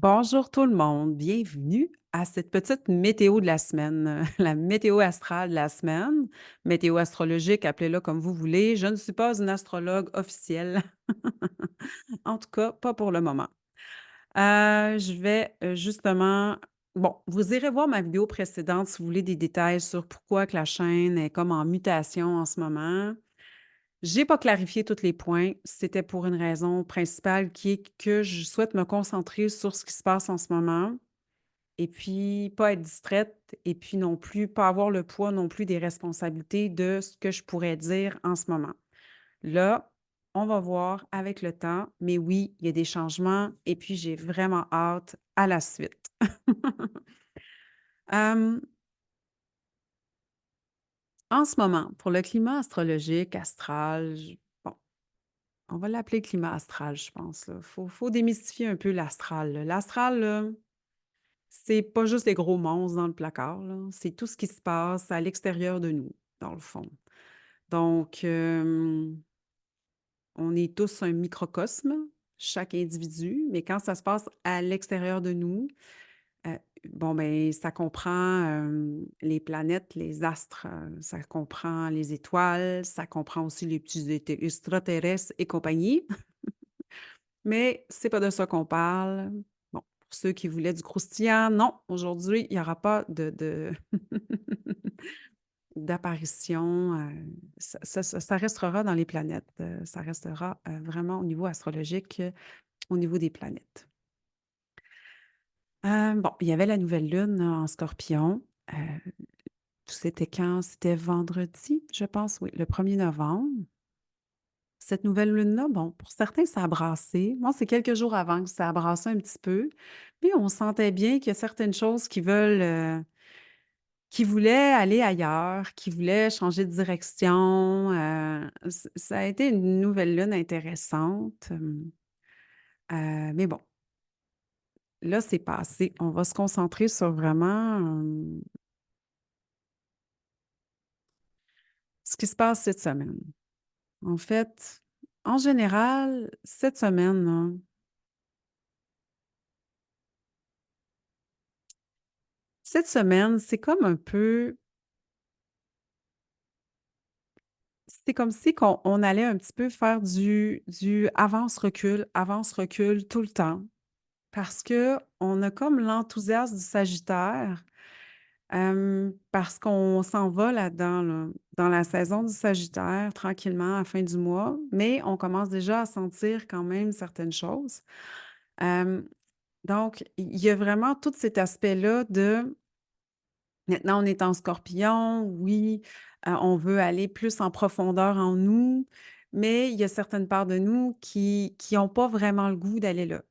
Bonjour tout le monde, bienvenue à cette petite météo de la semaine, la météo astrale de la semaine, météo astrologique, appelez-la comme vous voulez. Je ne suis pas une astrologue officielle, en tout cas pas pour le moment. Je vais justement, bon, vous irez voir ma vidéo précédente si vous voulez des détails sur pourquoi que la chaîne est comme en mutation en ce moment. J'ai pas clarifié tous les points. C'était pour une raison principale qui est que je souhaite me concentrer sur ce qui se passe en ce moment et puis pas être distraite et puis non plus pas avoir le poids non plus des responsabilités de ce que je pourrais dire en ce moment. Là, on va voir avec le temps, mais oui, il y a des changements et puis j'ai vraiment hâte à la suite. Hem, En ce moment, pour le climat astrologique, astral, bon, on va l'appeler climat astral, je pense, là. Faut démystifier un peu l'astral, là. L'astral, là, c'est pas juste les gros monstres dans le placard, là, c'est tout ce qui se passe à l'extérieur de nous, dans le fond. Donc, on est tous un microcosme, chaque individu, mais quand ça se passe à l'extérieur de nous, heu, bon, ben, ça comprend, les planètes, les astres, ça comprend les étoiles, ça comprend aussi les petits extraterrestres et compagnie. Mais c'est pas de ça qu'on parle. Bon, pour ceux qui voulaient du croustillant, non, aujourd'hui, il y aura pas de d'apparition, ça restera dans les planètes, ça restera, vraiment au niveau astrologique, au niveau des planètes. Bon, il y avait la nouvelle lune en Scorpion, c'était quand? C'était vendredi, je pense, oui, le 1er novembre. Cette nouvelle lune-là, bon, pour certains, ça a brassé. Moi, c'est quelques jours avant que ça a brassé un petit peu. Puis on sentait bien qu'il y a certaines choses qui voulaient aller ailleurs, qui voulaient changer de direction. Ça a été une nouvelle lune intéressante. Mais bon, là, c'est passé. On va se concentrer sur vraiment ce qui se passe cette semaine. En fait, en général, cette semaine, là, cette semaine, c'est comme un peu. C'est comme si on allait un petit peu faire du avance, recul tout le temps parce que on a comme l'enthousiasme du Sagittaire, parce qu'on s'en va là-dedans, là, dans la saison du Sagittaire tranquillement à la fin du mois, mais on commence déjà à sentir quand même certaines choses. Hem, donc il y a vraiment tout cet aspect-là de maintenant, on est en Scorpion, oui, on veut aller plus en profondeur en nous, mais il y a certaines parts de nous qui ont pas vraiment le goût d'aller là.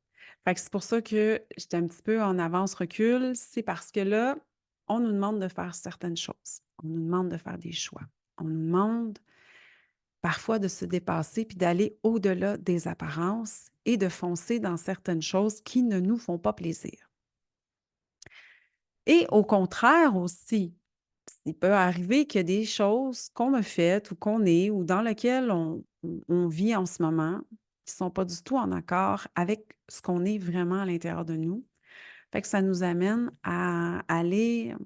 Fait que c'est pour ça que j'étais un petit peu en avance-recul, c'est parce que là, on nous demande de faire certaines choses. On nous demande de faire des choix. On nous demande parfois de se dépasser puis d'aller au-delà des apparences et de foncer dans certaines choses qui ne nous font pas plaisir. Et au contraire aussi, il peut arriver qu'il y a des choses qu'on a faites ou qu'on est ou dans lesquelles on vit en ce moment qui ne sont pas du tout en accord avec ce qu'on est vraiment à l'intérieur de nous. Fait que ça nous amène à aller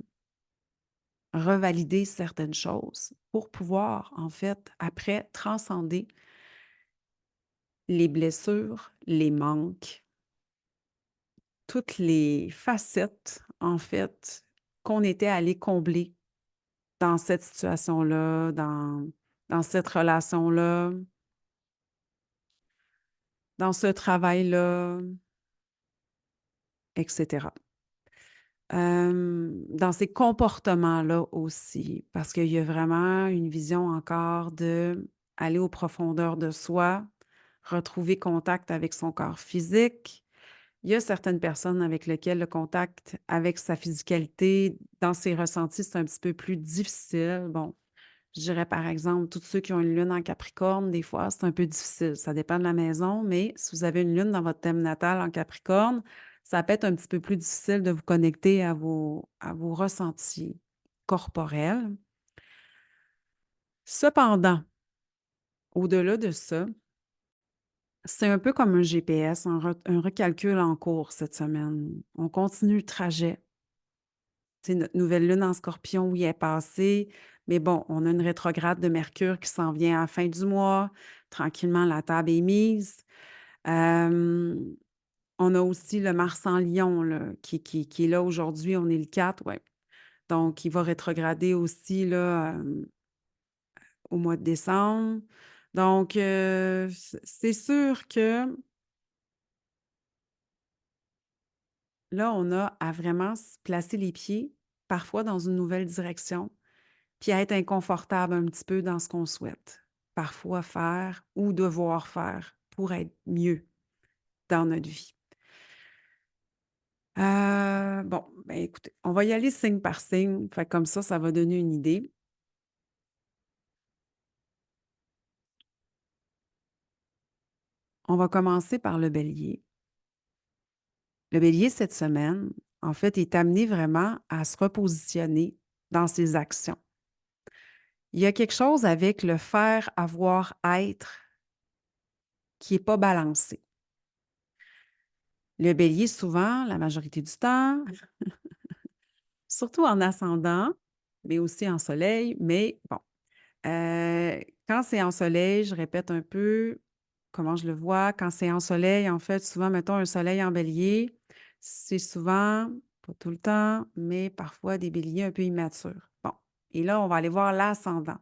revalider certaines choses pour pouvoir, en fait, après, transcender les blessures, les manques, toutes les facettes, en fait, qu'on était allé combler dans cette situation-là, dans cette relation-là, dans ce travail-là, et cetera. Dans ces comportements-là aussi, parce qu'il y a vraiment une vision encore de aller aux profondeurs de soi, retrouver contact avec son corps physique. Il y a certaines personnes avec lesquelles le contact avec sa physicalité, dans ses ressentis, c'est un petit peu plus difficile. Bon, je dirais, par exemple, tous ceux qui ont une lune en Capricorne, des fois, c'est un peu difficile. Ça dépend de la maison, mais si vous avez une lune dans votre thème natal en Capricorne, ça peut être un petit peu plus difficile de vous connecter à vos ressentis corporels. Cependant, au-delà de ça, C'est un peu comme un GPS, un recalcul en cours cette semaine. On continue le trajet. Tu sais, notre nouvelle lune en Scorpion, oui, elle est passée, mais bon, on a une rétrograde de Mercure qui s'en vient à la fin du mois. Tranquillement, la table est mise. Hem, on a aussi le Mars en Lion, là, qui est là aujourd'hui. On est le 4, ouais. Donc il va rétrograder aussi, là, au mois de décembre. Donc c'est sûr que là, on a à vraiment se placer les pieds, parfois dans une nouvelle direction, puis à être inconfortable un petit peu dans ce qu'on souhaite, parfois faire ou devoir faire pour être mieux dans notre vie. Bon, ben, écoutez, on va y aller signe par signe, fait comme ça va donner une idée. On va commencer par le Bélier. Le Bélier, cette semaine, en fait, est amené vraiment à se repositionner dans ses actions. Il y a quelque chose avec le faire, avoir, être qui est pas balancé. Le Bélier, souvent, la majorité du temps, surtout en ascendant, mais aussi en soleil, mais bon, quand c'est en soleil, je répète un peu comment je le vois. Quand c'est en soleil, en fait, souvent, mettons un soleil en bélier, c'est souvent, pas tout le temps, mais parfois des béliers un peu immatures. Bon, et là, on va aller voir l'ascendant.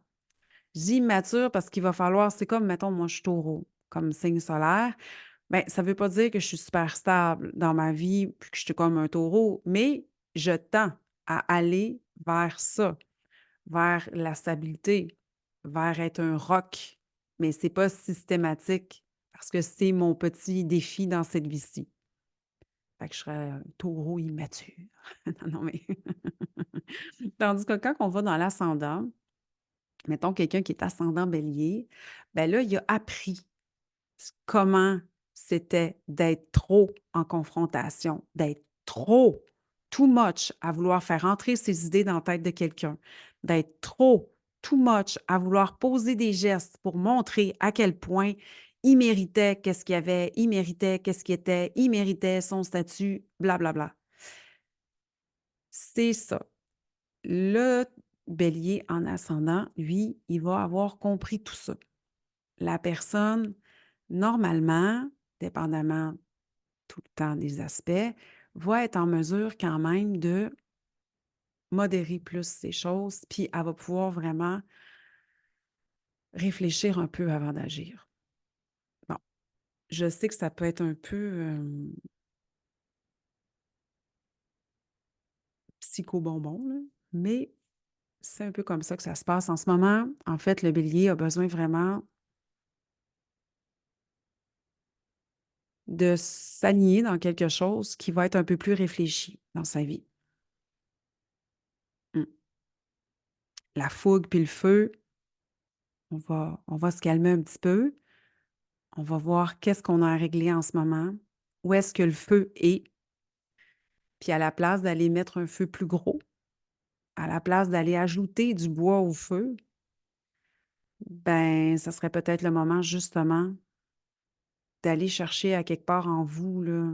Je dis immature parce qu'il va falloir, c'est comme, mettons, moi, je suis taureau, comme signe solaire. Bien, ça ne veut pas dire que je suis super stable dans ma vie, puis que je suis comme un taureau, mais je tends à aller vers ça, vers la stabilité, vers être un roc, mais c'est pas systématique parce que c'est mon petit défi dans cette vie-ci. Fait que je serais un taureau immature. Non, non, mais tandis que quand on va dans l'ascendant, mettons quelqu'un qui est ascendant bélier, ben là, il a appris comment c'était d'être trop en confrontation, d'être trop, too much à vouloir faire entrer ses idées dans la tête de quelqu'un, d'être trop, too much à vouloir poser des gestes pour montrer à quel point il méritait qu'est-ce qu'il y avait, il méritait qu'est-ce qu'il était, il méritait son statut, blablabla. Bla, bla. C'est ça. Le bélier en ascendant, lui, il va avoir compris tout ça. La personne, normalement, dépendamment tout le temps des aspects, va être en mesure quand même de modérer plus ces choses, puis elle va pouvoir vraiment réfléchir un peu avant d'agir. Bon, je sais que ça peut être un peu psycho-bonbon, là, mais c'est un peu comme ça que ça se passe en ce moment. En fait, le bélier a besoin vraiment de s'aligner dans quelque chose qui va être un peu plus réfléchi dans sa vie. Mm. La fougue puis le feu, on va se calmer un petit peu. On va voir qu'est-ce qu'on a à régler en ce moment, où est-ce que le feu est, puis à la place d'aller mettre un feu plus gros, à la place d'aller ajouter du bois au feu, ben, ça serait peut-être le moment justement d'aller chercher à quelque part en vous là,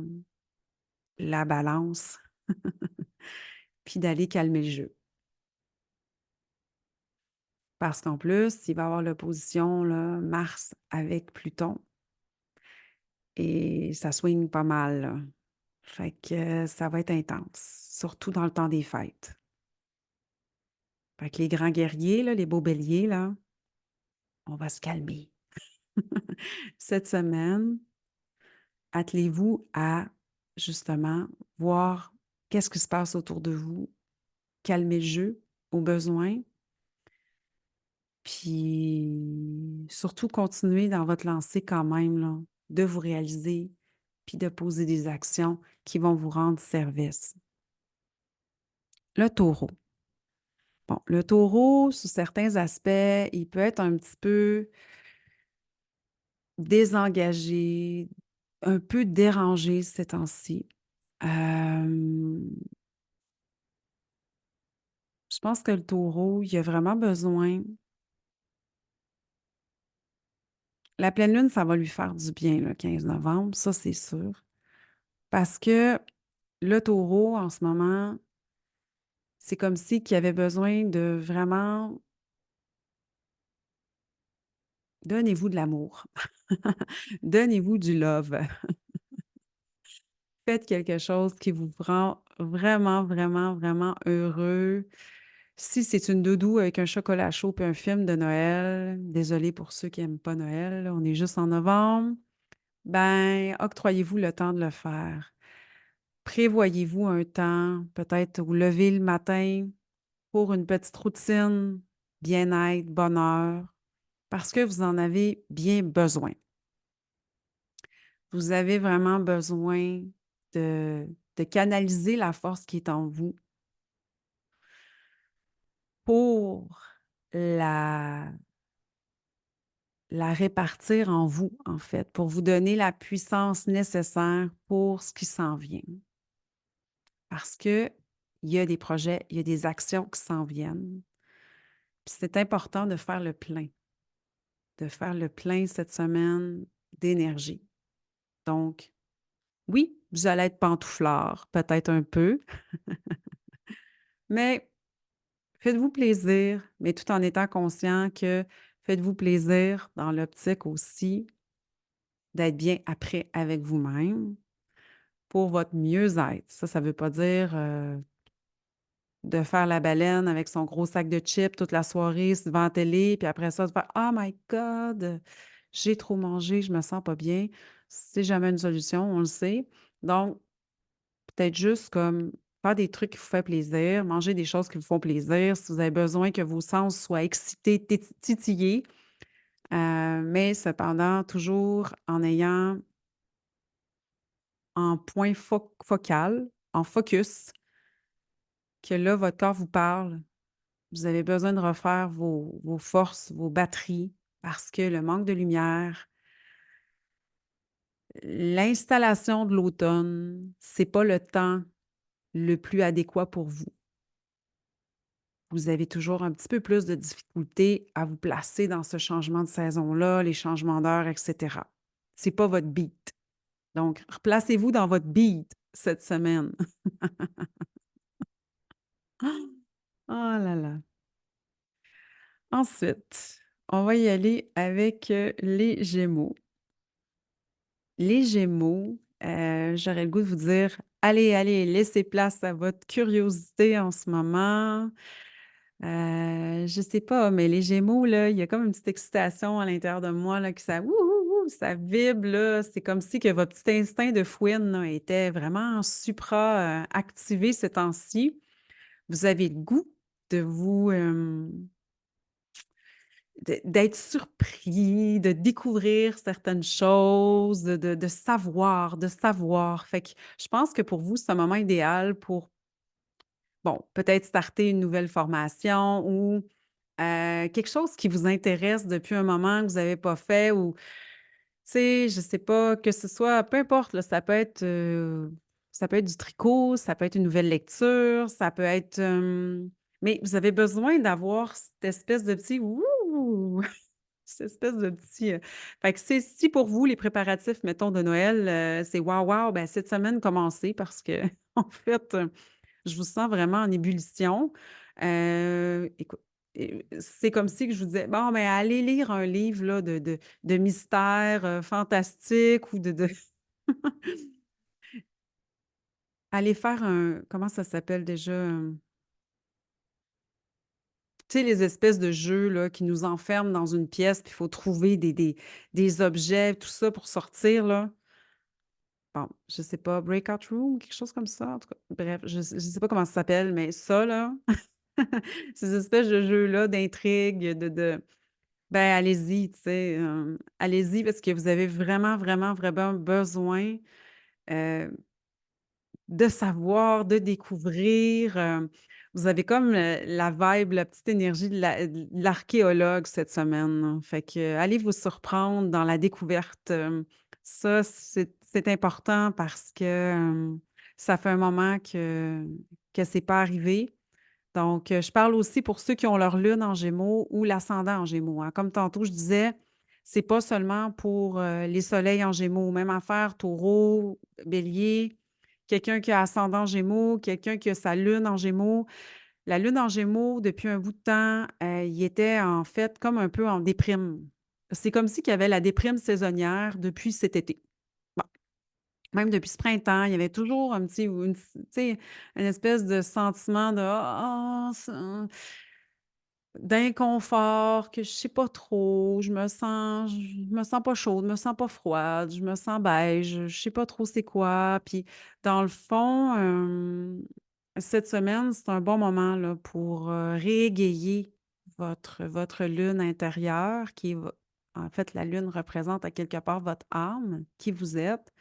la balance, puis d'aller calmer le jeu. Parce qu'en plus, il va y avoir l'opposition là, Mars avec Pluton et ça swing pas mal, là. Fait que ça va être intense, surtout dans le temps des fêtes. Fait que les grands guerriers, là, les beaux béliers, là, on va se calmer. Cette semaine, attelez-vous à justement voir qu'est-ce qui se passe autour de vous, calmer le jeu au besoin, puis surtout continuer dans votre lancée quand même, là, de vous réaliser, puis de poser des actions qui vont vous rendre service. Le taureau. Bon, le taureau, sous certains aspects, il peut être un petit peu désengagé, un peu dérangé ces temps-ci. Hem, je pense que le taureau, il a vraiment besoin La pleine lune, ça va lui faire du bien le 15 novembre, ça, c'est sûr. Parce que le taureau, en ce moment, c'est comme si qu'il avait besoin de vraiment donnez-vous de l'amour. Donnez-vous du love. Faites quelque chose qui vous rend vraiment, vraiment, vraiment heureux. Si c'est une doudou avec un chocolat chaud puis un film de Noël, désolé pour ceux qui n'aiment pas Noël, là, on est juste en novembre, ben, octroyez-vous le temps de le faire. Prévoyez-vous un temps, peut-être vous lever le matin pour une petite routine, bien-être, bonheur, parce que vous en avez bien besoin. Vous avez vraiment besoin de, de canaliser la force qui est en vous pour la, la répartir en vous, en fait, pour vous donner la puissance nécessaire pour ce qui s'en vient. Parce que il y a des projets, il y a des actions qui s'en viennent. Puis c'est important de faire le plein cette semaine d'énergie. Donc, oui, vous allez être pantouflard, peut-être un peu, mais faites-vous plaisir, mais tout en étant conscient que faites-vous plaisir dans l'optique aussi d'être bien après avec vous-même pour votre mieux-être. Ça ne veut pas dire de faire la baleine avec son gros sac de chips toute la soirée devant la télé, puis après ça, de faire Oh my God, j'ai trop mangé, je me sens pas bien. C'est jamais une solution, on le sait. Donc, peut-être juste comme faire des trucs qui vous font plaisir, manger des choses qui vous font plaisir, si vous avez besoin que vos sens soient excités, titillés, mais cependant, toujours en ayant en point focal, en focus, que là, votre corps vous parle. Vous avez besoin de refaire vos forces, vos batteries, parce que le manque de lumière, l'installation de l'automne, c'est pas le temps le plus adéquat pour vous. Vous avez toujours un petit peu plus de difficulté à vous placer dans ce changement de saison-là, les changements d'heure, etc. C'est pas votre beat. Donc, replacez-vous dans votre beat cette semaine. Oh là là. Ensuite, on va y aller avec les Gémeaux. Les Gémeaux, j'aurais le goût de vous dire, allez, allez, laissez place à votre curiosité en ce moment. Je sais pas, mais les Gémeaux, là, il y a comme une petite excitation à l'intérieur de moi, là, que ça, ouh, ouh, ouh, ça vibre, là. C'est comme si que votre petit instinct de fouine, là, était vraiment supra, activé ces temps-ci. Vous avez le goût de vous, d'être surpris, de découvrir certaines choses, de savoir, de savoir. Fait que je pense que pour vous, c'est un moment idéal pour, bon, peut-être starter une nouvelle formation ou quelque chose qui vous intéresse depuis un moment que vous n'avez pas fait ou, tu sais, je sais pas, que ce soit, peu importe, là, ça peut être du tricot, ça peut être une nouvelle lecture, ça peut être, mais vous avez besoin d'avoir cette espèce de petit «Wouh!» cette espèce de petit, fait que c'est si pour vous, les préparatifs, mettons, de Noël, c'est «Waouh, waouh», ben, cette semaine, commencez parce que en fait, je vous sens vraiment en ébullition. Écoute, c'est comme si que je vous disais: «Bon, ben, allez lire un livre là de mystère, fantastique ou de» allez faire un comment ça s'appelle déjà? Tu sais, les espèces de jeux là qui nous enferment dans une pièce, puis il faut trouver des objets, tout ça pour sortir là. Bon, je sais pas, breakout room, quelque chose comme ça, en tout cas. Bref, je sais pas comment ça s'appelle, mais ça là, ces espèces de jeux-là d'intrigue, ben, allez-y, tu sais, allez-y parce que vous avez vraiment, vraiment, vraiment besoin, heu, de savoir, de découvrir, vous avez comme, la vibe, la petite énergie de l'archéologue cette semaine, là. Fait que, allez vous surprendre dans la découverte, ça, c'est important parce que, ça fait un moment que c'est pas arrivé. Donc, je parle aussi pour ceux qui ont leur lune en Gémeaux ou l'ascendant en Gémeaux, hein. Comme tantôt, je disais, C'est pas seulement pour, les soleils en Gémeaux. Même affaire, Taureau, Bélier, quelqu'un qui a ascendant Gémeaux, quelqu'un qui a sa lune en Gémeaux. La lune en Gémeaux, depuis un bout de temps, il était en fait comme un peu en déprime. C'est comme si qu'il y avait la déprime saisonnière depuis cet été. Bon, même depuis ce printemps, il y avait toujours un petit ou une tu sais, une espèce de sentiment de: «Ah, ça» d'inconfort, que je sais pas trop, je me sens pas chaude, je me sens pas froide, je me sens beige, je sais pas trop c'est quoi. Puis dans le fond, cette semaine, c'est un bon moment là pour, réégayer votre lune intérieure qui va en fait, la lune représente à quelque part votre âme, qui vous êtes.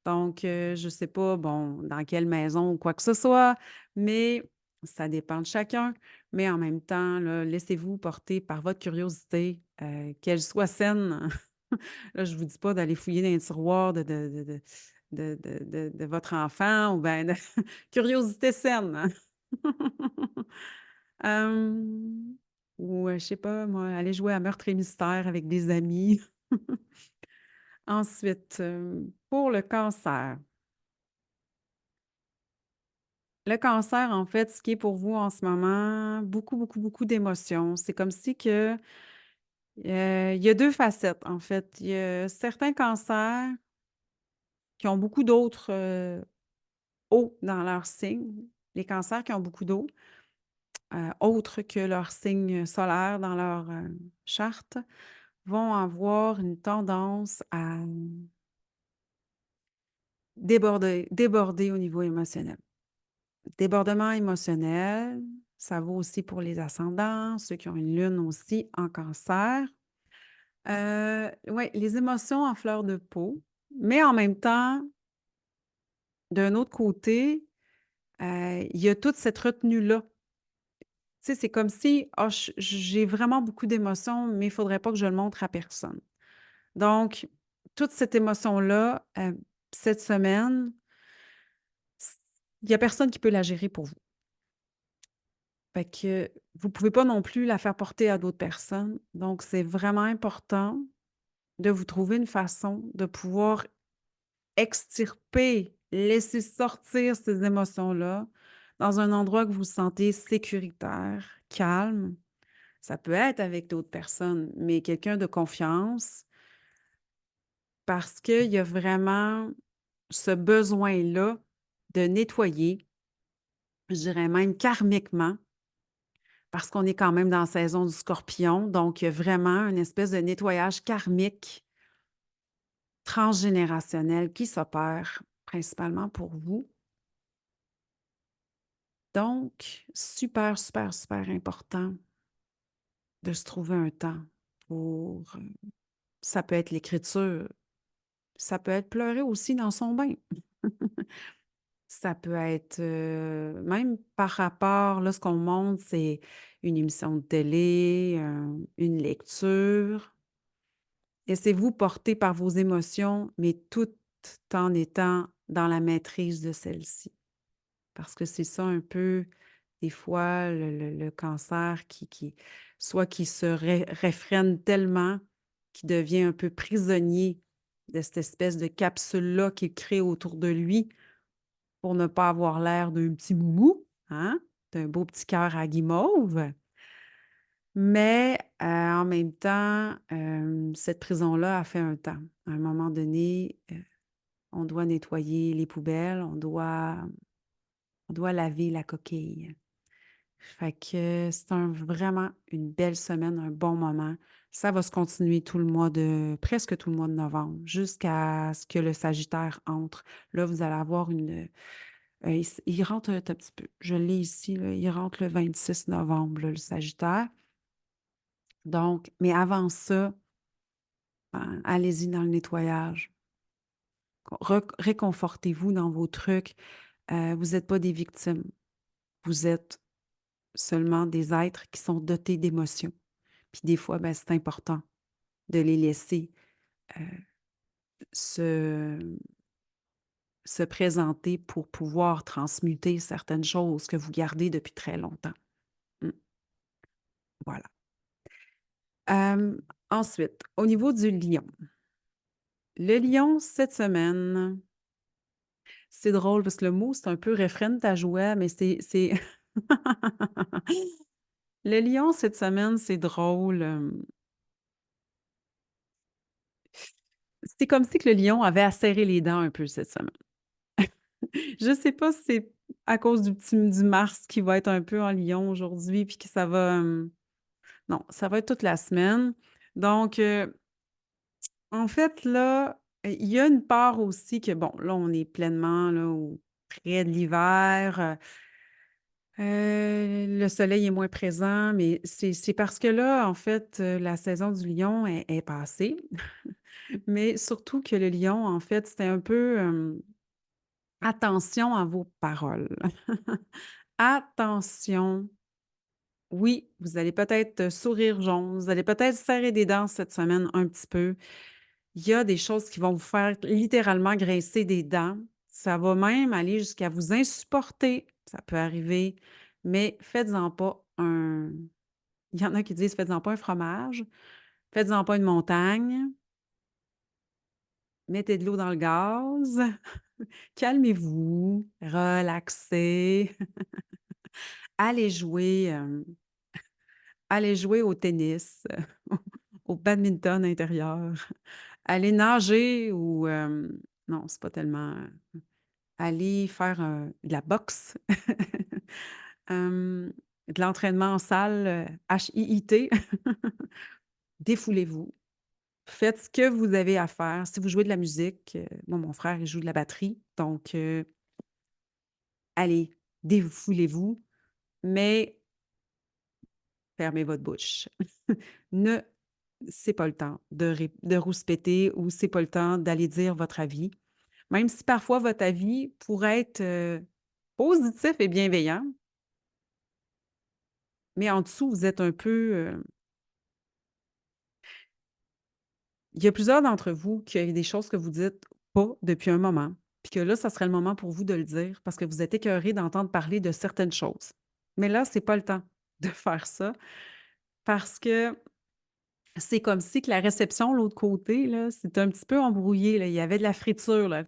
Donc, je sais pas, bon, dans quelle maison ou quoi que ce soit, mais ça dépend de chacun. Mais en même temps, là, laissez-vous porter par votre curiosité, qu'elle soit saine. Là, je vous dis pas d'aller fouiller dans les tiroirs de votre enfant ou bien de curiosité saine, hein. Hem, ou, je sais pas moi, aller jouer à meurtre et mystère avec des amis. Ensuite, pour le cancer. Le cancer, en fait, ce qui est pour vous en ce moment, beaucoup, beaucoup, beaucoup d'émotions. C'est comme si que, il y a 2 facettes, en fait. Il y a certains cancers qui ont beaucoup d'autres, eau dans leur signe. Les cancers qui ont beaucoup d'eau, autres que leur signe solaire dans leur, charte, vont avoir une tendance à, déborder au niveau émotionnel. Débordement émotionnel, ça vaut aussi pour les ascendants, ceux qui ont une lune aussi en cancer. Ouais, les émotions en fleur de peau, mais en même temps, d'un autre côté, il y a toute cette retenue-là. Tu sais, c'est comme si: «Ah, j'ai vraiment beaucoup d'émotions, mais il faudrait pas que je le montre à personne». Donc, toute cette émotion-là, cette semaine, il y a personne qui peut la gérer pour vous. Fait que vous pouvez pas non plus la faire porter à d'autres personnes. Donc, c'est vraiment important de vous trouver une façon de pouvoir extirper, laisser sortir ces émotions-là dans un endroit que vous vous sentez sécuritaire, calme. Ça peut être avec d'autres personnes, mais quelqu'un de confiance parce qu'il y a vraiment ce besoin-là de nettoyer, je dirais même karmiquement, parce qu'on est quand même dans la saison du Scorpion, donc il y a vraiment une espèce de nettoyage karmique transgénérationnel qui s'opère principalement pour vous. Donc, super, super, super important de se trouver un temps pour, ça peut être l'écriture, ça peut être pleurer aussi dans son bain. Ça peut être, même par rapport là, ce qu'on montre, c'est une émission de télé, une lecture. Laissez-vous porter par vos émotions, mais tout en étant dans la maîtrise de celles-ci. Parce que c'est ça un peu, des fois, le cancer qui soit qui se réfrène tellement, qu'il devient un peu prisonnier de cette espèce de capsule-là qu'il crée autour de lui pour ne pas avoir l'air d'un petit moumou, hein, d'un beau petit cœur à guimauve. Mais, en même temps, cette prison-là a fait un temps. À un moment donné, on doit nettoyer les poubelles, on doit laver la coquille. Fait que c'est vraiment une belle semaine, un bon moment. Ça va se continuer tout le mois presque tout le mois de novembre, jusqu'à ce que le Sagittaire entre. Là, vous allez avoir il rentre un petit peu, je l'ai ici, là, il rentre le 26 novembre, là, le Sagittaire. Donc, mais avant ça, ben, allez-y dans le nettoyage. Réconfortez-vous dans vos trucs. Vous êtes pas des victimes. Vous êtes seulement des êtres qui sont dotés d'émotions. Puis des fois, ben, c'est important de les laisser, heu, se se présenter pour pouvoir transmuter certaines choses que vous gardez depuis très longtemps. Mmh, voilà. Hem, Ensuite, au niveau du lion. Le lion, cette semaine, c'est drôle parce que le mot, c'est un peu réfrène ta joie, mais c'est le lion, cette semaine, c'est drôle, c'est comme si que le lion avait à serrer les dents un peu cette semaine. Je sais pas si c'est à cause du Mars qui va être un peu en lion aujourd'hui puis que ça va, non, ça va être toute la semaine. Donc, en fait, là, il y a une part aussi que bon, là, on est pleinement là, au près de l'hiver, le soleil est moins présent, mais c'est parce que là, en fait, la saison du lion est passée. Mais surtout que le lion, en fait, c'était un peu, attention à vos paroles. Attention. Oui, vous allez peut-être, sourire jaune, vous allez peut-être serrer des dents cette semaine un petit peu. Il y a des choses qui vont vous faire littéralement grincer des dents. Ça va même aller jusqu'à vous insupporter, ça peut arriver, mais faites-en pas un il y en a qui disent: «Faites-en pas un fromage, faites-en pas une montagne, mettez de l'eau dans le gaz, calmez-vous, relaxez, allez jouer, allez jouer au tennis, au badminton intérieur, allez nager ou non, c'est pas tellement, aller faire, de la boxe, de l'entraînement en salle, HIIT. Défoulez-vous. Faites ce que vous avez à faire. Si vous jouez de la musique, moi, mon frère, il joue de la batterie, donc allez, défoulez-vous, mais fermez votre bouche. Ne C'est pas le temps de rouspéter ou c'est pas le temps d'aller dire votre avis. Même si parfois votre avis pourrait être, positif et bienveillant, mais en dessous, vous êtes un peu, il y a plusieurs d'entre vous qui a des choses que vous dites pas depuis un moment, puis que là, ça serait le moment pour vous de le dire parce que vous êtes écœurés d'entendre parler de certaines choses. Mais là, c'est pas le temps de faire ça parce que c'est comme si que la réception, l'autre côté, là, c'était un petit peu embrouillé, là. Il y avait de la friture, là.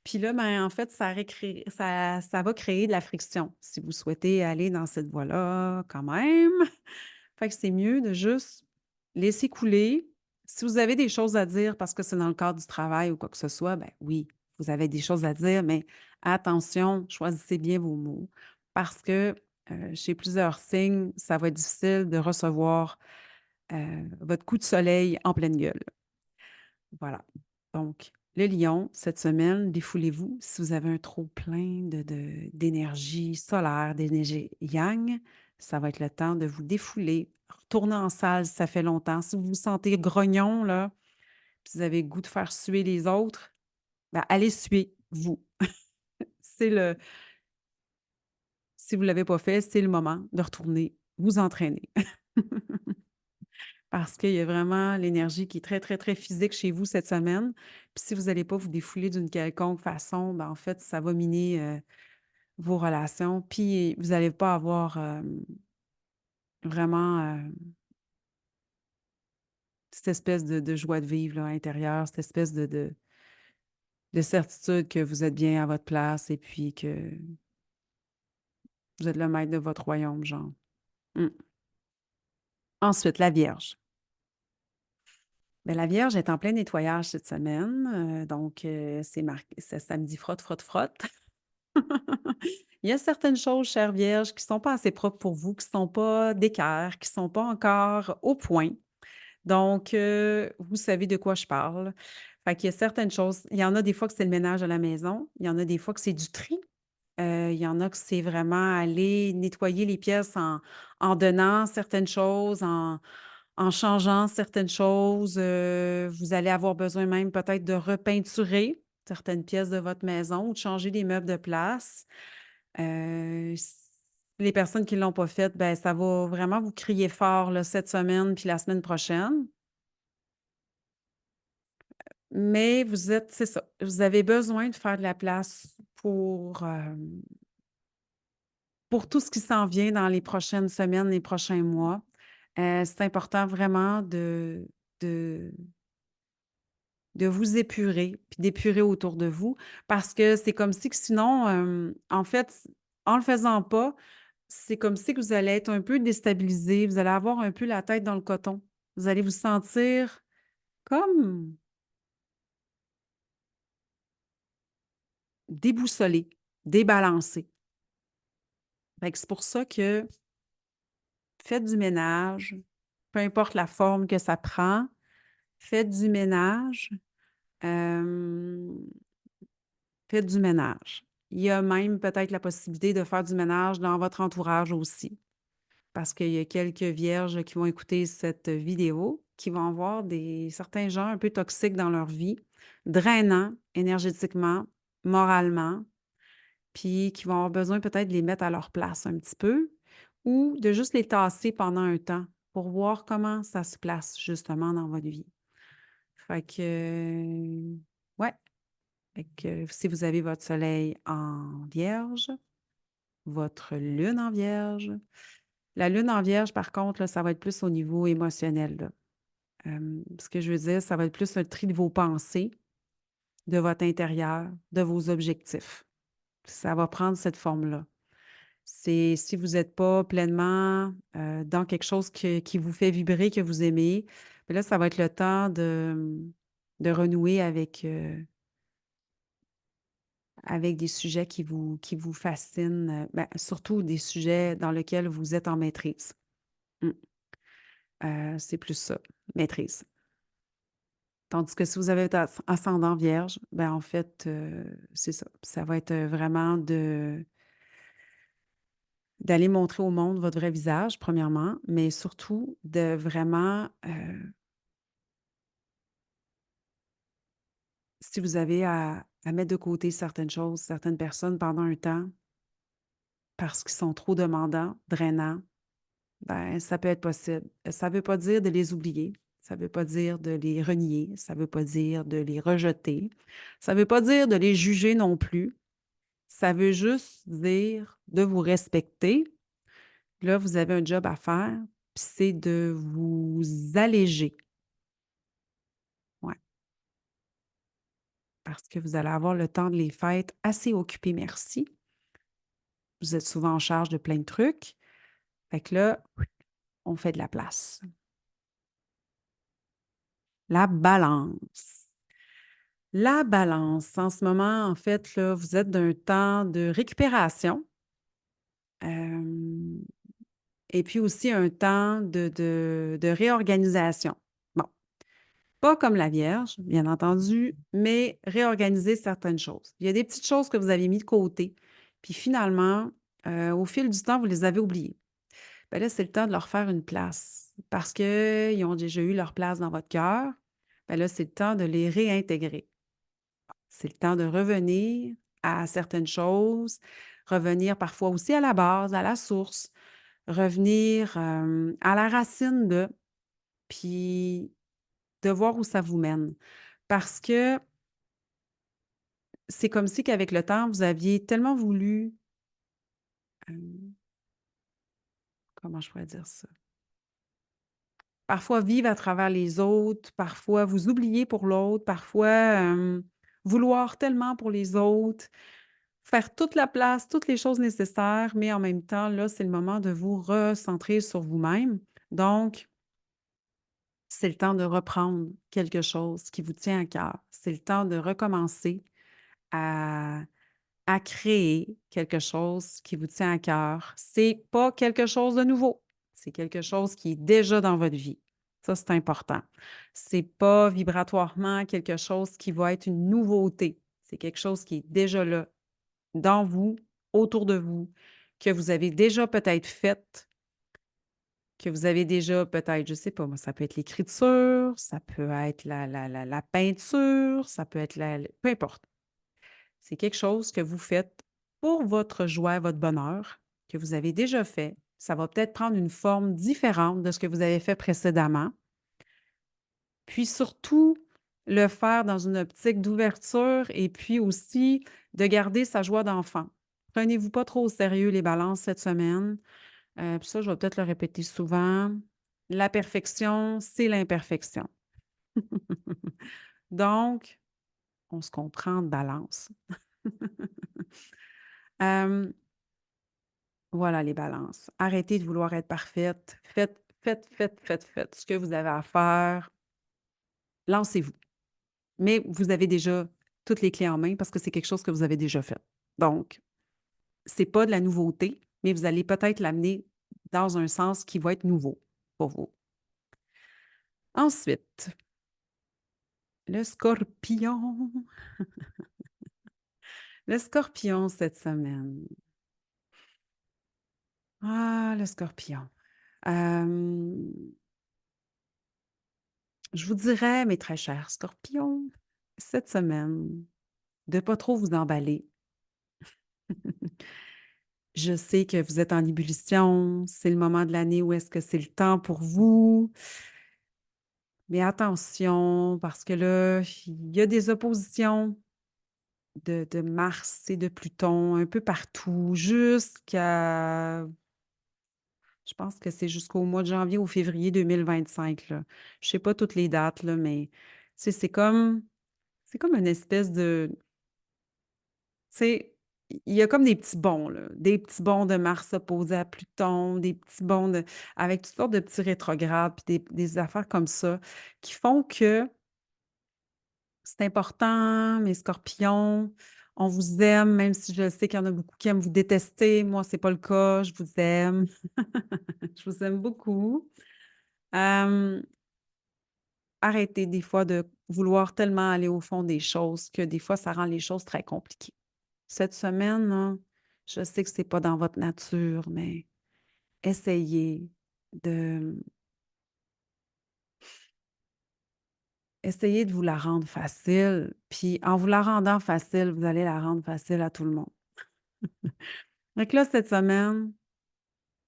Puis là, ben, en fait, ça va créer de la friction si vous souhaitez aller dans cette voie-là quand même. Fait que c'est mieux de juste laisser couler. Si vous avez des choses à dire parce que c'est dans le cadre du travail ou quoi que ce soit, ben oui, vous avez des choses à dire, mais attention, choisissez bien vos mots parce que, chez plusieurs signes, ça va être difficile de recevoir, votre coup de soleil en pleine gueule. Voilà. Donc, le lion, cette semaine, défoulez-vous. Si vous avez un trop-plein d'énergie solaire, d'énergie yang, ça va être le temps de vous défouler. Retournez en salle si ça fait longtemps. Si vous vous sentez grognon, là, puis vous avez le goût de faire suer les autres, ben, allez suer, vous. C'est le, si vous ne l'avez pas fait, c'est le moment de retourner vous entraîner. Parce qu'il y a vraiment l'énergie qui est très, très, très physique chez vous cette semaine. Puis si vous n'allez pas vous défouler d'une quelconque façon, ben, en fait, ça va miner, vos relations. Puis vous n'allez pas avoir, vraiment, cette espèce de joie de vivre là, intérieure, cette espèce de certitude que vous êtes bien à votre place et puis que vous êtes le maître de votre royaume, genre. Mmh. Ensuite, la Vierge. Bien, la Vierge est en plein nettoyage cette semaine, donc c'est marqué c'est samedi frotte, frotte, frotte. Il y a certaines choses, chère Vierge, qui ne sont pas assez propres pour vous, qui ne sont pas d'équerre, qui ne sont pas encore au point. Donc, vous savez de quoi je parle. Fait qu'il y a certaines choses, il y en a des fois que c'est le ménage à la maison, il y en a des fois que c'est du tri, il y en a que c'est vraiment aller nettoyer les pièces en donnant certaines choses, en changeant certaines choses. Vous allez avoir besoin même peut-être de repeinturer certaines pièces de votre maison ou de changer les meubles de place. S Les personnes qui ne l'ont pas fait, ben, ça va vraiment vous crier fort, là, cette semaine puis la semaine prochaine. Mais vous êtes c'est ça, vous avez besoin de faire de la place pour tout ce qui s'en vient dans les prochaines semaines, les prochains mois. C'est important vraiment de de vous épurer, puis d'épurer autour de vous, parce que c'est comme si que sinon, en fait, en le faisant pas, c'est comme si que vous allez être un peu déstabilisé, vous allez avoir un peu la tête dans le coton. Vous allez vous sentir comme déboussolé, débalancé. Fait que c'est pour ça que faites du ménage, peu importe la forme que ça prend, faites du ménage, hem, faites du ménage. Il y a même peut-être la possibilité de faire du ménage dans votre entourage aussi, parce qu'il y a quelques vierges qui vont écouter cette vidéo, qui vont avoir des certains gens un peu toxiques dans leur vie, drainants énergétiquement, moralement, puis qui vont avoir besoin peut-être de les mettre à leur place un petit peu ou de juste les tasser pendant un temps pour voir comment ça se place justement dans votre vie. Fait que, ouais, fait que si vous avez votre soleil en vierge, votre lune en vierge, la lune en vierge, par contre, là, ça va être plus au niveau émotionnel, là. Ce que je veux dire, ça va être plus un tri de vos pensées, de votre intérieur, de vos objectifs. Ça va prendre cette forme-là. C'est si vous n'êtes pas pleinement, dans quelque chose qui vous fait vibrer, que vous aimez, mais là, ça va être le temps de renouer avec des sujets qui vous fascinent, surtout des sujets dans lesquels vous êtes en maîtrise. Mmh. C'est plus ça, maîtrise. Tandis que si vous avez votre ascendant vierge, ben, en fait, c'est ça. Ça va être, vraiment d'aller montrer au monde votre vrai visage, premièrement, mais surtout de vraiment, si vous avez à mettre de côté certaines choses, certaines personnes pendant un temps, parce qu'ils sont trop demandants, drainants, ben, ça peut être possible. Ça ne veut pas dire de les oublier, ça ne veut pas dire de les renier, ça ne veut pas dire de les rejeter, ça ne veut pas dire de les juger non plus. Ça veut juste dire de vous respecter. Là, vous avez un job à faire, puis c'est de vous alléger. Ouais, parce que vous allez avoir le temps de les fêtes assez occupé, merci. Vous êtes souvent en charge de plein de trucs. Fait que là, on fait de la place. La balance. La balance. En ce moment, en fait, là, vous êtes d'un temps de récupération. euh, et puis aussi un temps de réorganisation. Bon, pas comme la Vierge, bien entendu, mais réorganiser certaines choses. Il y a des petites choses que vous avez mis de côté, puis finalement, au fil du temps, vous les avez oubliées. Ben là, c'est le temps de leur faire une place parce qu'ils ont déjà eu leur place dans votre cœur. Ben là, c'est le temps de les réintégrer. C'est le temps de revenir à certaines choses, revenir parfois aussi à la base, à la source, revenir à la racine de, puis de voir où ça vous mène. Parce que c'est comme si qu'avec le temps, vous aviez tellement voulu, euh, comment je pourrais dire ça? Parfois vivre à travers les autres, parfois vous oublier pour l'autre, parfois, vouloir tellement pour les autres, faire toute la place, toutes les choses nécessaires, mais en même temps, là, c'est le moment de vous recentrer sur vous-même. Donc, c'est le temps de reprendre quelque chose qui vous tient à cœur. C'est le temps de recommencer à créer quelque chose qui vous tient à cœur. C'est pas quelque chose de nouveau, c'est quelque chose qui est déjà dans votre vie. Ça, c'est important. C'est pas vibratoirement quelque chose qui va être une nouveauté. C'est quelque chose qui est déjà là, dans vous, autour de vous, que vous avez déjà peut-être fait, que vous avez déjà peut-être, je sais pas moi, ça peut être l'écriture, ça peut être la peinture, ça peut être peu importe. C'est quelque chose que vous faites pour votre joie, votre bonheur, que vous avez déjà fait. Ça va peut-être prendre une forme différente de ce que vous avez fait précédemment. Puis surtout, le faire dans une optique d'ouverture et puis aussi de garder sa joie d'enfant. Prenez-vous pas trop au sérieux les balances cette semaine. Puis ça, je vais peut-être le répéter souvent. La perfection, c'est l'imperfection. Donc, on se comprend de balance. Hem, voilà les balances. Arrêtez de vouloir être parfaite. Faites ce que vous avez à faire. Lancez-vous. Mais vous avez déjà toutes les clés en main parce que c'est quelque chose que vous avez déjà fait. Donc, c'est pas de la nouveauté, mais vous allez peut-être l'amener dans un sens qui va être nouveau pour vous. Ensuite, le scorpion. Le scorpion cette semaine. Ah, le scorpion. Hem, je vous dirais, mes très chers scorpions, cette semaine, de pas trop vous emballer. Je sais que vous êtes en ébullition, c'est le moment de l'année où est-ce que c'est le temps pour vous, mais attention parce que là, il y a des oppositions de Mars et de Pluton un peu partout jusqu'à je pense que c'est jusqu'au mois de janvier ou février 2025 là. Je sais pas toutes les dates là, mais tu sais, c'est comme une espèce de tu sais, il y a comme des petits bonds, là, des petits bonds de Mars opposés à Pluton, des petits bonds de avec toutes sortes de petits rétrogrades, puis des affaires comme ça, qui font que c'est important, mes scorpions, on vous aime, même si je sais qu'il y en a beaucoup qui aiment vous détester. Moi, c'est pas le cas, je vous aime. Je vous aime beaucoup. Hem, arrêtez des fois de vouloir tellement aller au fond des choses que des fois, ça rend les choses très compliquées. Cette semaine, là, je sais que c'est pas dans votre nature, mais essayez de essayez de vous la rendre facile, puis en vous la rendant facile, vous allez la rendre facile à tout le monde. Donc là, cette semaine,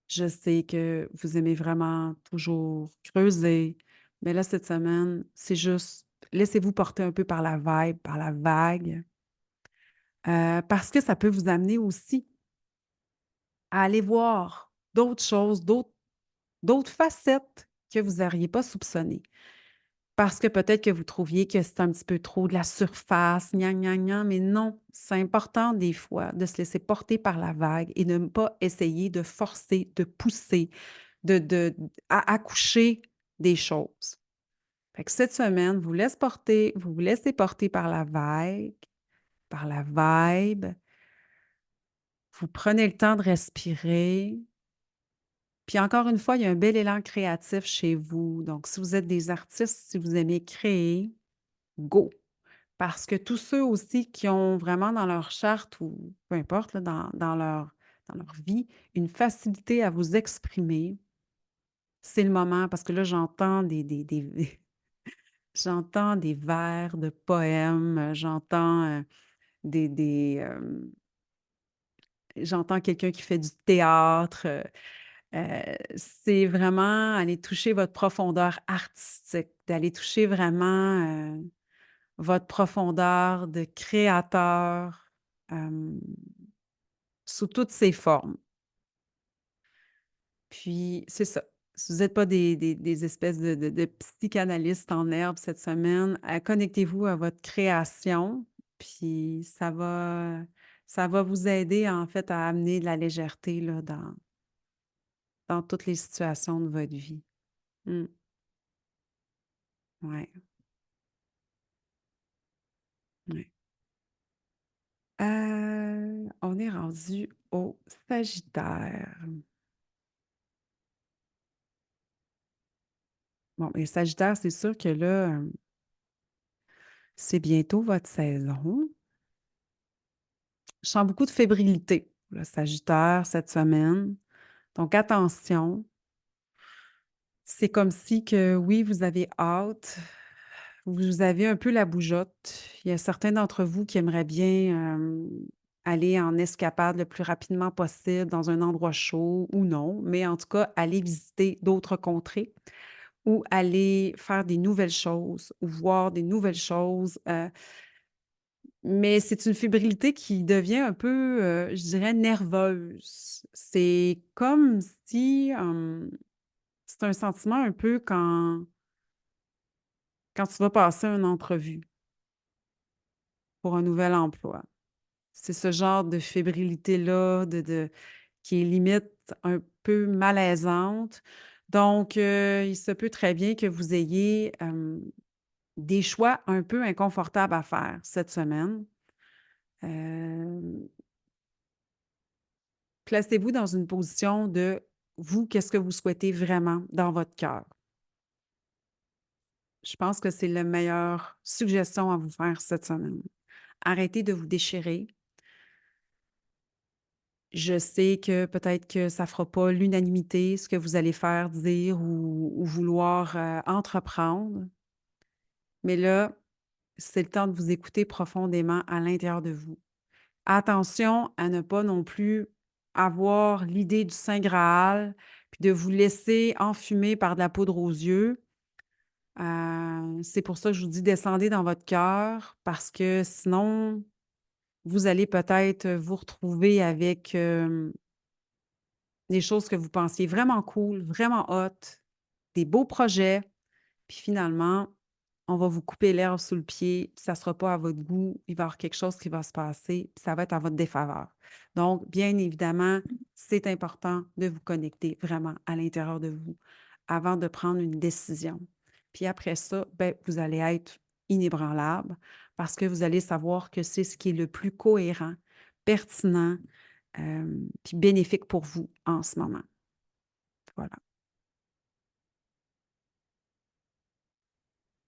je sais que vous aimez vraiment toujours creuser, mais là, cette semaine, c'est juste laissez-vous porter un peu par la vibe, par la vague, parce que ça peut vous amener aussi à aller voir d'autres choses, d'autres facettes que vous n'auriez pas soupçonnées. Parce que peut-être que vous trouviez que c'était un petit peu trop de la surface, gna, gna, gna, mais non, c'est important des fois de se laisser porter par la vague et de ne pas essayer de forcer, de pousser, à accoucher des choses. Fait que cette semaine, vous vous laissez porter par la vague, par la vibe, vous prenez le temps de respirer. Puis encore une fois, il y a un bel élan créatif chez vous. Donc, si vous êtes des artistes, si vous aimez créer, go! Parce que tous ceux aussi qui ont vraiment dans leur charte ou peu importe, là, dans leur vie, une facilité à vous exprimer, c'est le moment parce que là, j'entends j'entends des vers de poèmes, j'entends quelqu'un qui fait du théâtre, c'est vraiment aller toucher votre profondeur artistique, d'aller toucher vraiment, votre profondeur de créateur, hem, sous toutes ses formes. Puis c'est ça, si vous êtes pas des espèces de psychanalystes en herbe cette semaine, connectez-vous à votre création, puis ça va vous aider en fait à amener de la légèreté là dans toutes les situations de votre vie. Mmh, ouais, ouais. On est rendu au Sagittaire. Bon, mais Sagittaire, c'est sûr que là, c'est bientôt votre saison. Je sens beaucoup de fébrilité, le Sagittaire, cette semaine. Donc attention, c'est comme si que oui, vous avez hâte, vous avez un peu la bougeotte. Il y a certains d'entre vous qui aimeraient bien, aller en escapade le plus rapidement possible dans un endroit chaud ou non, mais en tout cas, aller visiter d'autres contrées ou aller faire des nouvelles choses ou voir des nouvelles choses, mais c'est une fébrilité qui devient un peu, je dirais nerveuse. C'est comme si, C'est un sentiment un peu quand tu vas passer une entrevue pour un nouvel emploi. C'est ce genre de fébrilité-là, qui est limite un peu malaisante. Donc, il se peut très bien que vous ayez, des choix un peu inconfortables à faire cette semaine. Hem, Placez-vous dans une position de vous, qu'est-ce que vous souhaitez vraiment dans votre cœur? Je pense que c'est la meilleure suggestion à vous faire cette semaine. Arrêtez de vous déchirer. Je sais que peut-être que ça fera pas l'unanimité, ce que vous allez faire, dire ou vouloir, entreprendre, mais là, c'est le temps de vous écouter profondément à l'intérieur de vous. Attention à ne pas non plus avoir l'idée du saint graal, puis de vous laisser enfumer par de la poudre aux yeux. C'est pour ça que je vous dis descendez dans votre cœur parce que sinon, vous allez peut-être vous retrouver avec, des choses que vous pensiez vraiment cool, vraiment hot, des beaux projets, puis finalement, on va vous couper l'herbe sous le pied, puis ça sera pas à votre goût, il va y avoir quelque chose qui va se passer, puis ça va être à votre défaveur. Donc, bien évidemment, c'est important de vous connecter vraiment à l'intérieur de vous avant de prendre une décision. Puis après ça, ben, vous allez être inébranlable parce que vous allez savoir que c'est ce qui est le plus cohérent, pertinent, puis bénéfique pour vous en ce moment. Voilà.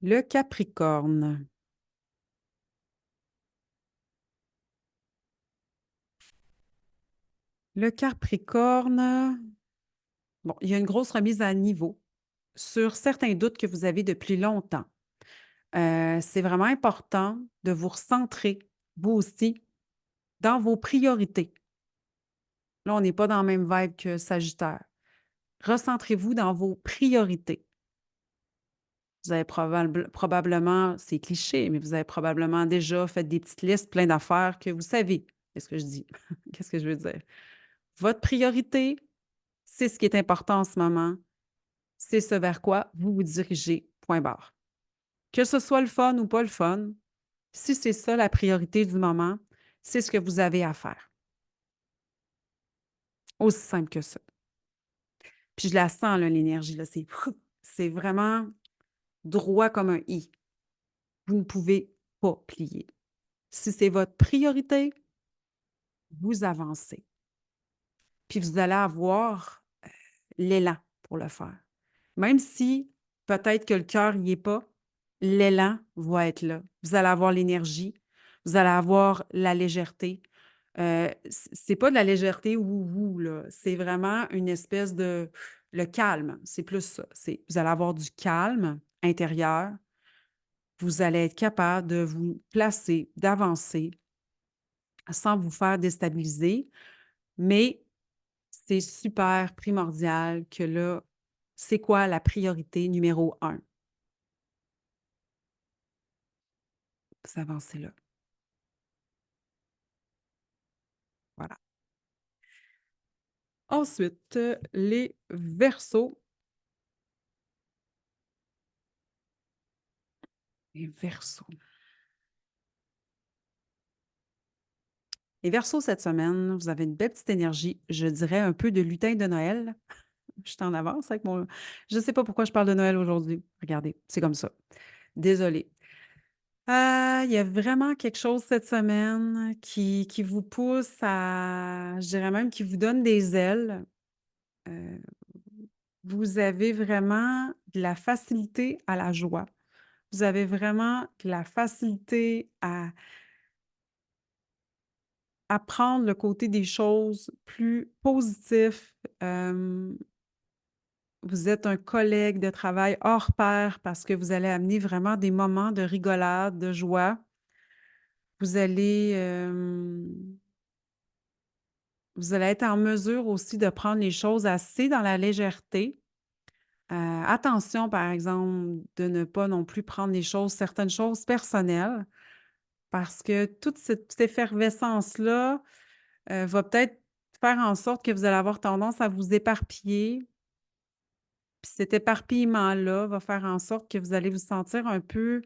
Le Capricorne. Le Capricorne, bon, il y a une grosse remise à niveau sur certains doutes que vous avez depuis longtemps. C'est vraiment important de vous recentrer, vous aussi, dans vos priorités. Là, on n'est pas dans la même vibe que Sagittaire. Recentrez-vous dans vos priorités. Vous avez probablement, c'est cliché, mais vous avez probablement déjà fait des petites listes, plein d'affaires que vous savez. Qu'est-ce que je dis? Qu'est-ce que je veux dire? Votre priorité, c'est ce qui est important en ce moment. C'est ce vers quoi vous vous dirigez, point barre. Que ce soit le fun ou pas le fun, si c'est ça la priorité du moment, c'est ce que vous avez à faire. Aussi simple que ça. Puis je la sens, là, l'énergie, là, c'est vraiment droit comme un i. Vous ne pouvez pas plier. Si c'est votre priorité, vous avancez. Puis vous allez avoir l'élan pour le faire. Même si peut-être que le cœur n'y est pas, l'élan va être là. Vous allez avoir l'énergie, vous allez avoir la légèreté. C'est pas de la légèreté wou-wou, là. C'est vraiment une espèce de le calme, c'est plus ça. Vous allez avoir du calme intérieur. Vous allez être capable de vous placer, d'avancer sans vous faire déstabiliser, mais c'est super primordial que là, c'est quoi la priorité numéro un? Vous avancez là. Voilà. Ensuite, les Verseaux. Les Verseaux. Les Verseaux, cette semaine, vous avez une belle petite énergie, je dirais un peu de lutin de Noël. Je suis en avance avec mon je ne sais pas pourquoi je parle de Noël aujourd'hui. Regardez, c'est comme ça. Désolée. Il y a vraiment quelque chose cette semaine qui vous pousse à je dirais même qui vous donne des ailes. Heu, vous avez vraiment de la facilité à la joie. Vous avez vraiment de la facilité à prendre le côté des choses plus positif. Vous êtes un collègue de travail hors pair parce que vous allez amener vraiment des moments de rigolade, de joie. Vous allez, vous allez être en mesure aussi de prendre les choses assez dans la légèreté. Attention, par exemple, de ne pas non plus prendre les choses certaines choses personnelles parce que toute cette effervescence-là, va peut-être faire en sorte que vous allez avoir tendance à vous éparpiller. Puis cet éparpillement-là va faire en sorte que vous allez vous sentir un peu,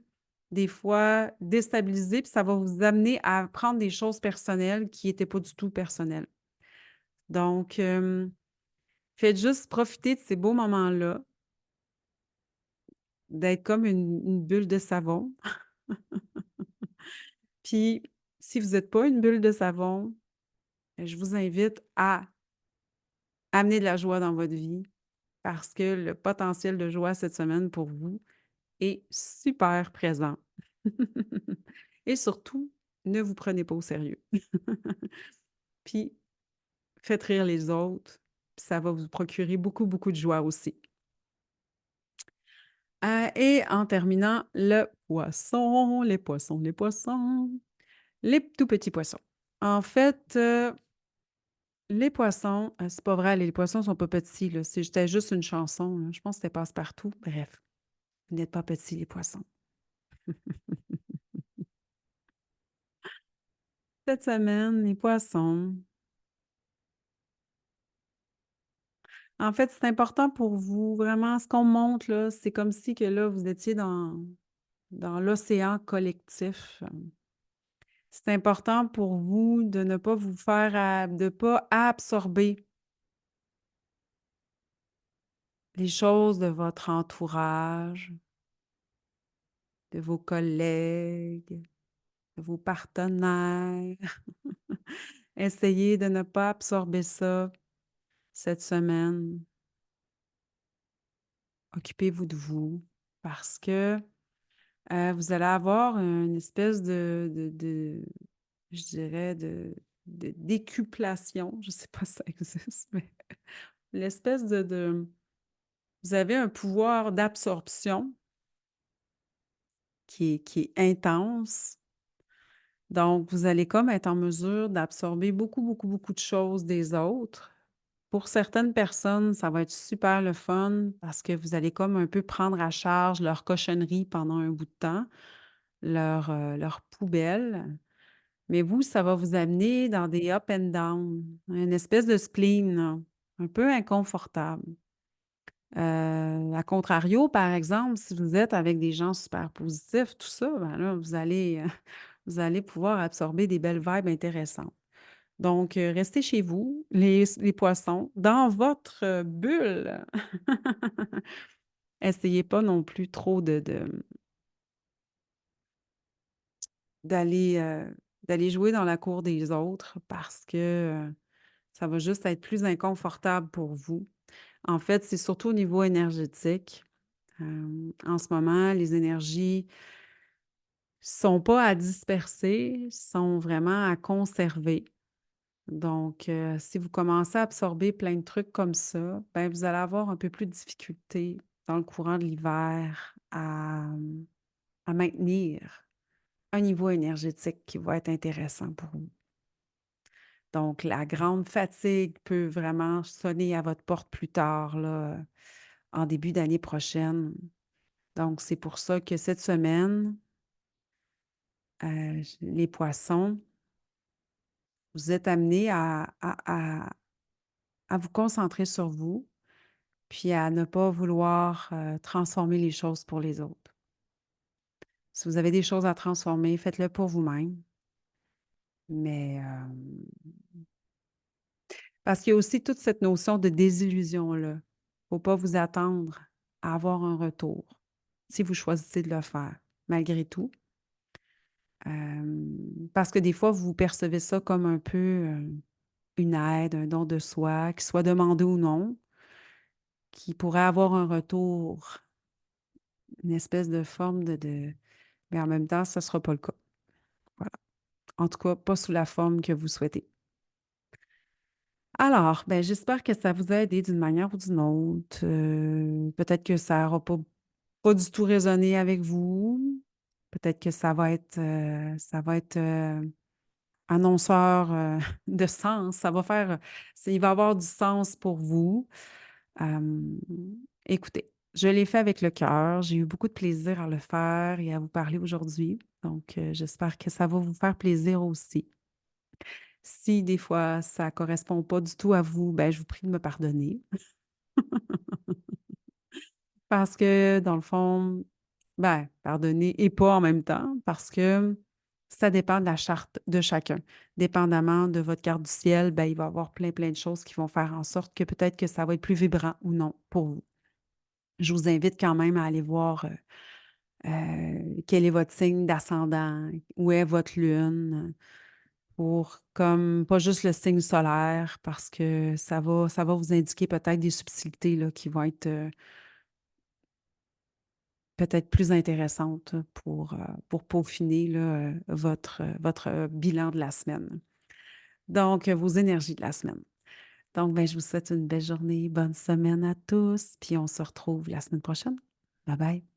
des fois, déstabilisé, puis ça va vous amener à prendre des choses personnelles qui étaient pas du tout personnelles. Donc, faites juste profiter de ces beaux moments-là, d'être comme une bulle de savon. Puis, si vous êtes pas une bulle de savon, je vous invite à amener de la joie dans votre vie parce que le potentiel de joie cette semaine pour vous est super présent. Et surtout, ne vous prenez pas au sérieux. Puis, faites rire les autres, puis ça va vous procurer beaucoup, beaucoup de joie aussi. Et en terminant, le poisson, les poissons, les poissons, les tout petits poissons. En fait, les poissons, c'est pas vrai, les poissons sont pas petits, là, c'était juste une chanson, là. Je pense que c'était Passe-Partout. Bref, vous n'êtes pas petits, les poissons. Cette semaine, les poissons. En fait, c'est important pour vous, vraiment, ce qu'on montre là, c'est comme si que là, vous étiez dans l'océan collectif. C'est important pour vous de ne pas vous faire de pas absorber les choses de votre entourage, de vos collègues, de vos partenaires. Essayez de ne pas absorber ça cette semaine. Occupez-vous de vous parce que vous allez avoir une espèce de je dirais, de décuplation. Je ne sais pas si ça existe, mais l'espèce de vous avez un pouvoir d'absorption qui est intense. Donc, vous allez comme être en mesure d'absorber beaucoup, beaucoup, beaucoup de choses des autres. Pour certaines personnes, ça va être super le fun parce que vous allez comme un peu prendre à charge leur cochonnerie pendant un bout de temps, leur poubelle. Mais vous, ça va vous amener dans des up and down, une espèce de spleen, là, un peu inconfortable. À contrario, par exemple, si vous êtes avec des gens super positifs, tout ça, ben là, vous allez, vous allez pouvoir absorber des belles vibes intéressantes. Donc, restez chez vous, les poissons, dans votre bulle. Essayez pas non plus trop d'aller d'aller jouer dans la cour des autres parce que ça va juste être plus inconfortable pour vous. En fait, c'est surtout au niveau énergétique. En ce moment, les énergies sont pas à disperser, sont vraiment à conserver. Donc, si vous commencez à absorber plein de trucs comme ça, ben, vous allez avoir un peu plus de difficulté dans le courant de l'hiver à maintenir un niveau énergétique qui va être intéressant pour vous. Donc, la grande fatigue peut vraiment sonner à votre porte plus tard, là, en début d'année prochaine. Donc, c'est pour ça que cette semaine, les poissons, vous êtes amenés à vous concentrer sur vous, puis à ne pas vouloir transformer les choses pour les autres. Si vous avez des choses à transformer, faites-le pour vous-même. Mais parce qu'il y a aussi toute cette notion de désillusion-là. Il ne faut pas vous attendre à avoir un retour si vous choisissez de le faire, malgré tout. Parce que des fois, vous percevez ça comme un peu une aide, un don de soi, qu'il soit demandé ou non, qui pourrait avoir un retour, une espèce de forme mais en même temps, ce ne sera pas le cas. Voilà. En tout cas, pas sous la forme que vous souhaitez. Alors, ben, j'espère que ça vous a aidé d'une manière ou d'une autre. Peut-être que ça n'aura pas du tout résonné avec vous. Peut-être que ça va être annonceur de sens. Il va avoir du sens pour vous. Euh, Écoutez, je l'ai fait avec le cœur. J'ai eu beaucoup de plaisir à le faire et à vous parler aujourd'hui. Donc, j'espère que ça va vous faire plaisir aussi. Si des fois ça ne correspond pas du tout à vous, ben, je vous prie de me pardonner. Parce que dans le fond, ben, pardonner et pas en même temps, parce que ça dépend de la charte de chacun. Dépendamment de votre carte du ciel, ben, il va y avoir plein, plein de choses qui vont faire en sorte que peut-être que ça va être plus vibrant ou non pour vous. Je vous invite quand même à aller voir quel est votre signe d'ascendant, où est votre lune, pour comme pas juste le signe solaire, parce que ça va vous indiquer peut-être des subtilités là, qui vont être peut-être plus intéressantes pour peaufiner là, votre bilan de la semaine. Donc, vos énergies de la semaine. Donc, ben, je vous souhaite une belle journée, bonne semaine à tous, puis on se retrouve la semaine prochaine. Bye bye.